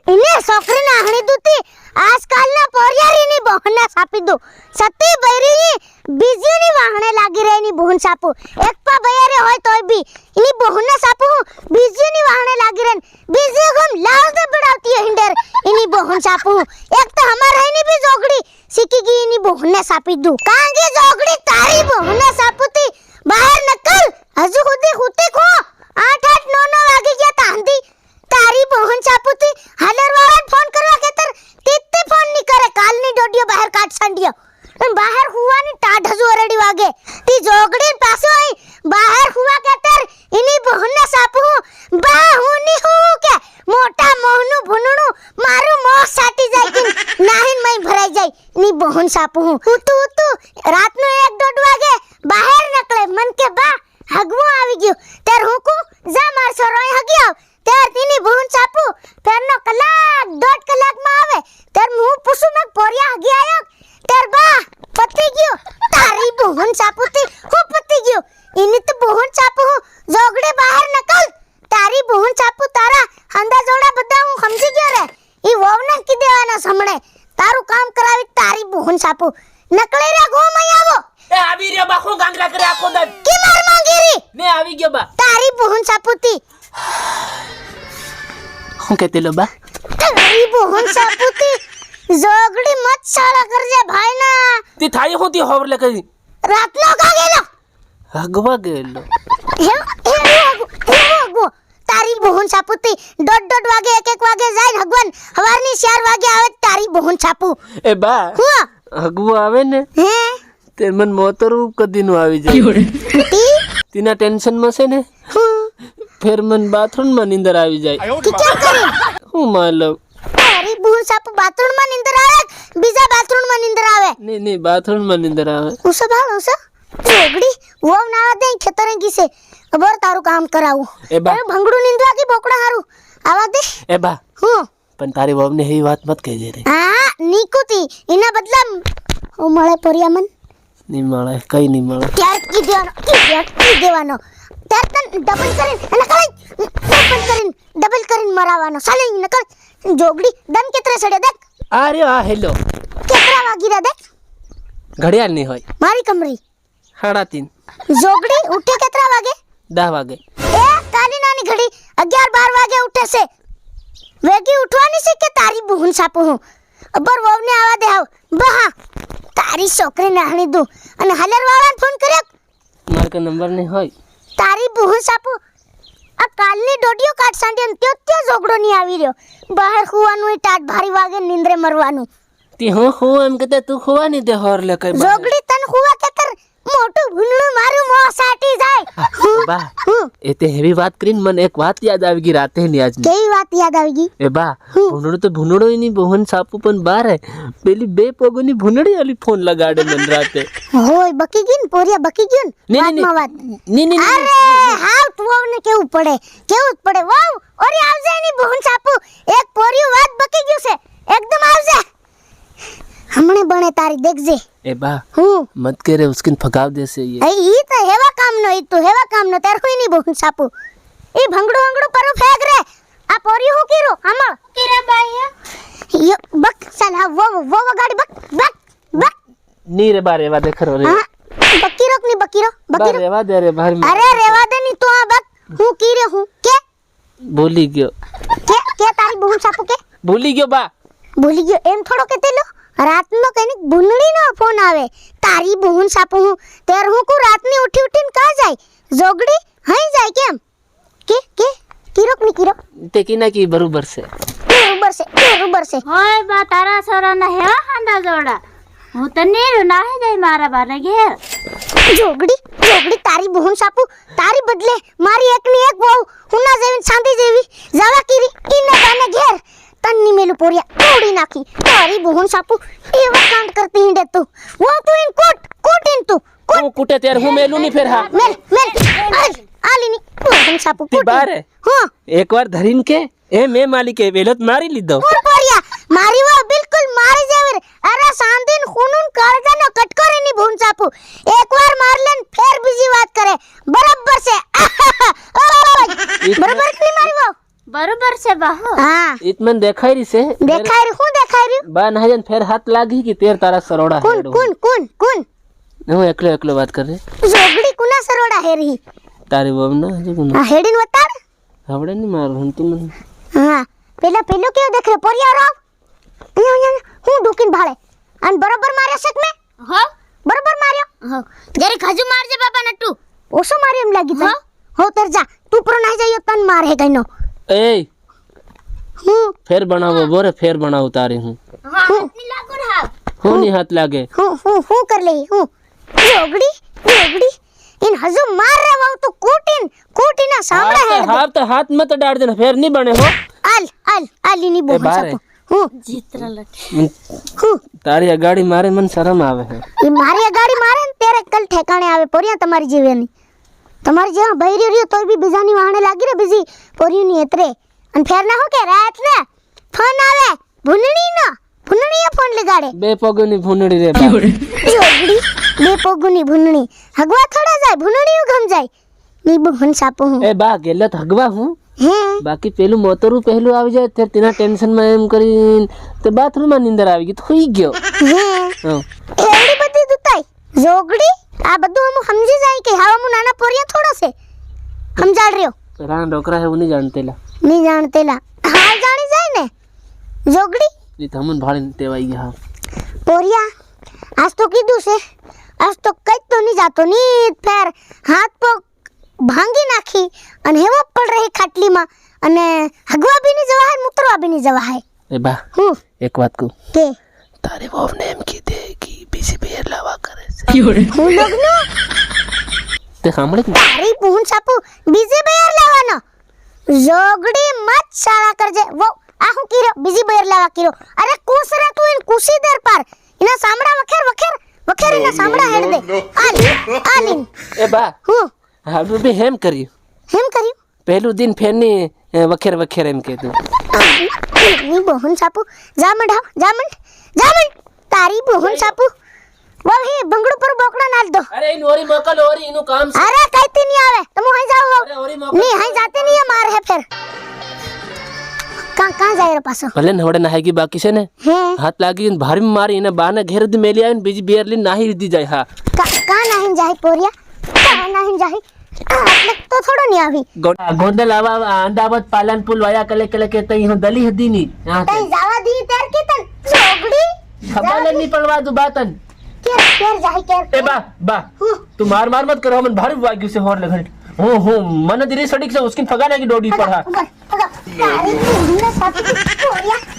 ઇને છોકરીને આહણી દુતી આજકાલના પોરિયારીની બહના સાપી દો સતી બૈરીની બીજીની વાહણે લાગી રહેની બહન સાપુ એક પા બૈરે હોય તોય બી ઇની બહના સાપુ બીજીની વાહણે લાગી રહેન બીજી ગમ લાવ દે બડાવતી હિંડર ઇની બહન સાપુ એક તો હમાર રહેની બી જોગડી सीखी गई इनी बहने सापी दू कांगे जोगड़ी तारी बहने सापुती बाहर निकल हजू खुदी खुदी को 8 9 वागे गया तांदी तारी बहन सापुती हालर वाला फोन करवा केतर तित्ते फोन नहीं करे कालनी डोडियो बाहर काट सांडियो बाहर हुआ ની ટાઢ હજુ અરડી વાગે તી જોગડી પાસે આઈ બાહર હુવા કેતર ઇની બહને સાપુ બા હુની હું કે મોટા મોહનું ભૂનણું મારું મોહ સાટી જાય કે નાહીન મઈ ભરાઈ જાય ની બહન સાપુ હું તું રાતનો 1-1:30 વાગે બહાર નકળે મન કે બા હગવો આવી ગયો તેર હું કો જા માર સરોય હગ્યો તેર તીની બહન સાપુ પેરનો કલાક 1.5 કલાકમાં આવે તેર હું પૂછું મે પોરિયા હગી આયો તેર બા પતી ગયો તારી બહન સાપુતી હું પતી ગયો ઇની તો બહન સાપુ જોગડે બહાર નકલ તારી બહન સાપુ તારા હંદા જોડા બધા હું સમજી ગયો રે ઈ વોવને કી દેવાના સમણે તારું કામ કરાવી તારી બહન સાપુ નકળે રે ગો મય આવો એ આવી રે બા હું ગાંગરા કરે આખો દન કે માર માંગીરી ને આવી ગયો બા તારી બહન સાપુતી હું કહેતે લો બા તારી બહન સાપુતી જોગડી મત સાલા કરજે ભાઈ ના તી થાઈ હોતી હોવરલે કરી રાતનો કા ગેલો હગવા ગયેલો હે તારી બહન સાપુતી 1:30 વાગે 1 વાગે જાય ભગવાન હવારની 4 વાગે આવે તારી બહન સાપુ એ બા હું હગવો આવે ને હે તે મન મોતરું કદીનું આવી જાય તીના ટેન્શન માં છે ને ફેર મન બાથરૂમ માં નીંદર આવી જાય કે કેમ કરે હું માલવ તારી બહન સાપુ બાથરૂમ માં નીંદર આવે બીજા બાથરૂમ માં નીંદર આવે નહીં બાથરૂમ માં નીંદર આવે ઉસો ભાળ ઉસો જોગડી વોવ નાવા દે ખેતરે ગીસે ખબર તારું કામ કરાવું એ બા ભંગડું નીંદવા કે બોકડા હારું આવા દે એ બા હું પણ તારી વહુને એવી વાત મત કહેજે રે હા નીકુતી એના બદલા હું મળે પોરિયામન નહીં મળે કઈ નહીં મળે ત્યાર કી દેવાનો ત્યાર તન ડબલ કરીને મરાવાનો સાલે નકલ જોગડી દમ કેતરે સડે દેખ આ રે આ હેલો કેતરા વાગી રે દેખ ઘડિયાળ નહીં હોય મારી કમરી 3:30 જોગડી ઉઠે કેતરા વાગે 10 વાગે એ કાલી નાની ઘડી 11-12 વાગે ઉઠે છે વેગી ઉઠવાની છે કે તારી બહન સાપુ હું અબર વવને આવા દે આવ બહા તારી છોકરીને આણી દઉં અને હલર વાળાને ફોન કર્યો માર કે નંબર નહીં હોય તારી બહન સાપુ આ કાલની ડોડિયો કાટ સાંડે ત્યો ઝોગડો નહીં આવી રહ્યો બહાર ખુવાનું ટાટ ભારી વાગે નીંદરે મરવાનું તી હું એમ કે તું ખોવા નહીં દે હોર લે કઈ ઝોગડી તન ખુવા કેતર મોટું ભૂંડું મારું મોં સાટી જાય બા એ તે હેવી વાત કરીને મને એક વાત યાદ આવી ગઈ રાતે ની આજ કેવી વાત યાદ આવી ગઈ એ બા ભૂંડડો તો ભૂંડડો ની બહન સાપુ પણ બાર હે પેલી બે પગોની ભૂંડડી આલી ફોન લગાડે મને રાતે હોય બકી ગઈ ને પોરિયા બકી ગયું ને વાતમાં વાત નહીં અરે હાવ તુવને કેવું પડે વાવ ઓરી આવજે ની બહન સાપુ એક પોરિયું વાત બકી ગયું છે એકદમ આવજે હમણે બણે તારી દેખજે એ બા હું મત કરે ઉસ્કિન ફગાવ દેસે ये ઈ તો હેવા કામનો તાર કોઈ ની બહન સાપુ ઈ ભંગડું પર ફેગ રે આ પોરિયું હું કીરો આમાં કીરે બાઈ યો બક સાલા વો ગાડી બક ની રે બા રેવા દે ખરો રે બકીરો બા રેવા દે રે ભાર અરે રેવા દે ની તો આ બક હું કીરે હું કે ભૂલી ગયો કે તારી બહન સાપુ કે ભૂલી ગયો બા ભૂલી ગયો એમ થોડો કેતેલો રાતનો કઈક ભૂંડણીનો ફોન આવે તારી બહન સાપુ હું તેર હું કો રાતની ઉઠીને કા જાય જોગડી હઈ જાય કેમ કે કીરો તે કીના કી બરોબર છે હોય બા તારા સોરાના હેવા હાંડા જોડા હું તો નીર નાહી જાય મારા બારે ઘેર જોગડી તારી બહન સાપુ તારી બદલે મારી એકની એક વહુ હુના જેવી સાંધી જેવી જાવા કીરી ઈને બાને ઘેર તન્ની મેલું પોરિયા તોડી નાખી તારી બહન સાપુ એવા કાંડ કરતી હિંડે તું વો તું ઇન કોટ ઇન તું હું કુટે તેર હું મેલું ની ફેર હા મેલ આલીની બહન સાપુ તી બારે હા એકવાર ધરીન કે એ મે માલિકે વેલત મારી લીધો પોરિયા મારી વો બિલકુલ મારી જેવી અરે સાંધીન ખૂનૂન કાળજાનો કટકોરીની બહન સાપુ એકવાર માર લેન ફેર બીજી વાત કરે બરાબર છે બરાબર કે મારી વો બરોબર છે બાહુ હા इत मन देखाई रही से દેખાય રહ્યું હું દેખાય રહ્યું बा नहीं जन फिर हाथ लागी कि तेर तारा सरोड़ा કોણ हेड કોણ કોણ કોણ હું એકલો એકલો વાત कर रहे જોગડી કુના સરોડા હેરી તારી બહુ ના હજુ કોણ આ હેડીન વતાડ આવડે નહીં મારું હું તું મને હા પેલો કેવો દેખરે પોરિયા રાવ અહીંયા હું ડુકીન ભાળે અને બરોબર માર્યો છે કે મે હો બરોબર માર્યો હો જરી ખાજુ મારજે બાપા નટુ ઓછો માર્યો એમ લાગી તને હો તર જા તું પ્રો ના જઈયો તન માર હે કઈનો ए હું फिर बनाओ बोरे फिर बनाओ तारी हूँ હા હાથની લાગુ રહા हूँ नहीं हाथ लागे હું કર લે હું જોગડી इन हजू मार रहे वो तो कूटीना सामने है हाथ मत डाल देना फिर नहीं बने हो आल इनी बोल बाहर है। सको हूं જીતરા લટ हूं तारी अगाड़ी मारे मन शर्म आवे है ये मारी गाड़ी मारे ने तेरे कल ठेकाणे आवे पोरिया तुम्हारी जीवेनी तुम्हारी जेवा बहिरी रियो तोय भी बीजानी वाहने लागी रे बीजी पोरियो नी एतरे अन फेर ना हो के रात ने फोन आवे भुनड़ी फोन लगाड़े बे पगनी भूनड़ी रे बाप जोगड़ी बे पोगुनी भुनड़ी हगवा थोड़ा जाए भुनड़ी गम जाए नी बहन सापो हूं ए बा गेला थगवा हूँ हैं बाकी पेलू मोतरू पहलू આવી જાય ત્યારે તેના ટેન્શન માં એમ કરીને તે બાથરૂમ માં નીંદર આવી ગઈ તો હોઈ ગયો हैं હા એવડી બધી દુતાઈ જોગડી આ બધું હમ સમજી જાય કે હાવ મુ નાના પોરિયા થોડા છે સમજાડ રહ્યો રાણ ડોકરા હે ઉની જાણતેલા નહીં જાણતેલા હાલ જાણી જાય ને જોગડી ઈ તમન ભાળીને તેવાઈ ગયા પોરિયા આજ તો કીધું છે આજ તો કઈ તો નહીં જાતો ની ફેર હાથ પગ ભાંગી નાખી અને હેવો પડ રહી ખાટલીમાં અને હગવા બી નહીં જવા હે મૂતરવા બી નહીં જવા હે એ બા હું એક વાત કહું કે તારી વહુ ને એમ કીધે કે બીજી બેર લાવા કરે છે હું લગ્ન તે સાંભળે કે તારી પૂન સાપુ બીજી બેર લાવવાનો જોગડી મત શાળા કરજે વો આ હું કીરો બીજી બેર લાવા કીરો અરે કુસરા તું ઇન કુસી દર પર ઇના સામડા વખેર ઇના સામડા હેડ દે આલી એ બા હું હાડું બી હેમ કર્યું હેમ કર્યું પહેલું દિન ફેરની વખેર એમ કીધું ની બોહન સાપુ જામંડ તારી બોહન સાપુ વો હે બંગડું પર બોકડા નાલ દો અરે ઈ ઓરી મોકલ ઓરી ઈનું કામ છે અરે કઈતી નહીં આવે તમે હઈ જાઓ અરે ઓરી મોકલ नहीं हई जाते नहीं है मार है फिर कहाँ जाए रे पासो ભલે ને હવડે નાહેગી બાકી છે ને हैं હાથ લાગી ભારી મારી એને બાને ઘેર દી મેલી આવીને બીજી બેર લઈને નાહી દીધી જાય હા कहाँ नहीं जाए पोरिया कहाँ नहीं जाए એટલે તો થોડો નહીં આવી ગોંડલ આવા અમદાવાદ પાલનપુર વાયા કલે કે તઈ હું દલી હદી ની તઈ જાવા દી તેર કે તન જોગડી ખબર નહીં પડવા દુ બાતન કેર જાય કેર એ બા તું માર મત કરો મને ભારી વાગ્યું છે હોર લગન હું મને ધીરે સડીક છે ઉસકી ફગાના की डोडी पड़ा તારી બુના સાથી પોરિયા